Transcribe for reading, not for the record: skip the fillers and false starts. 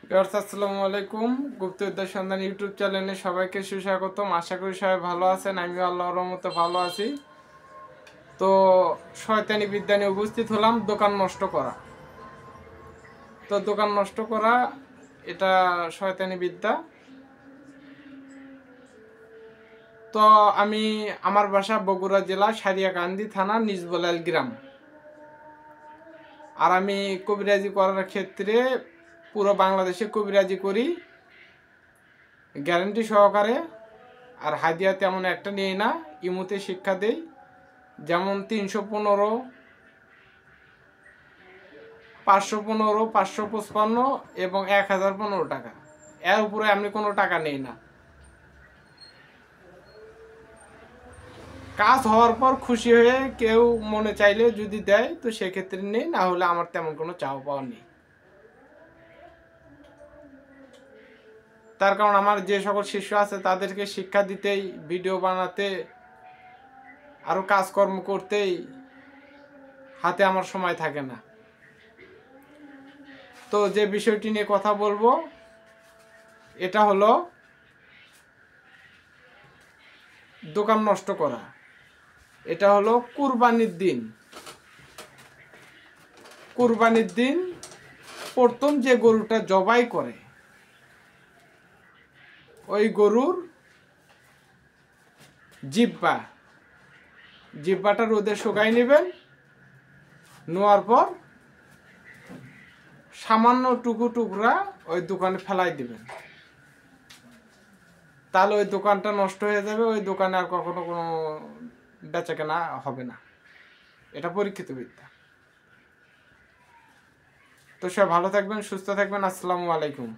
আসসালামু আলাইকুম। গুপ্তবিদ্যা সন্ধান ইউটিউব চ্যানেলে সবাইকে সুস্বাগতম। আশা করি সবাই ভালো আছেন, আমিও আল্লাহর রহমতে ভালো আছি। তো শয়তানি বিদ্যা নিয়ে উপস্থিত হলাম, দোকান নষ্ট করা। তো দোকান নষ্ট করা এটা শয়তানি বিদ্যা। তো আমার বাসা বগুড়া জেলা সারিয়াকান্দি থানা নিজবলাল গ্রাম। আর আমি কবিরাজি করার ক্ষেত্রে পুরো বাংলাদেশে কবিরাজি করি গ্যারান্টি সহকারে। আর হাদিয়া তেমন একটা নেই না, ইমুতে শিক্ষা দেই। যেমন 315, 515, 555 এবং 1015 টাকা। এর উপরে আমি কোনো টাকা নেই না। কাজ হওয়ার পর খুশি হয়ে কেউ মনে চাইলে যদি দেয় তো সেক্ষেত্রে নেই, না হলে আমার তেমন কোনো চাওয়া পাওয়া নেই। তার কারণ আমার যে সকল শিষ্য আছে তাদেরকে শিক্ষা দিতেই, ভিডিও বানাতে, আরও কাজকর্ম করতেই হাতে আমার সময় থাকে না। তো যে বিষয়টি নিয়ে কথা বলবো এটা হলো দোকান নষ্ট করা। এটা হলো কুরবানির দিন। কুরবানির দিন প্রথম যে গরুটা জবাই করে ওই গরুর জিব্বাটা রোদে শুকাই নেবেন। নেওয়ার পর সামান্য টুকরা ওই দোকানে ফেলাই দিবেন। তাহলে ওই দোকানটা নষ্ট হয়ে যাবে, ওই দোকানে আর কখনো কোনো বেচাকেনা হবে না। এটা পরীক্ষিত বিদ্যা। তো সব ভালো থাকবেন, সুস্থ থাকবেন। আসসালামু আলাইকুম।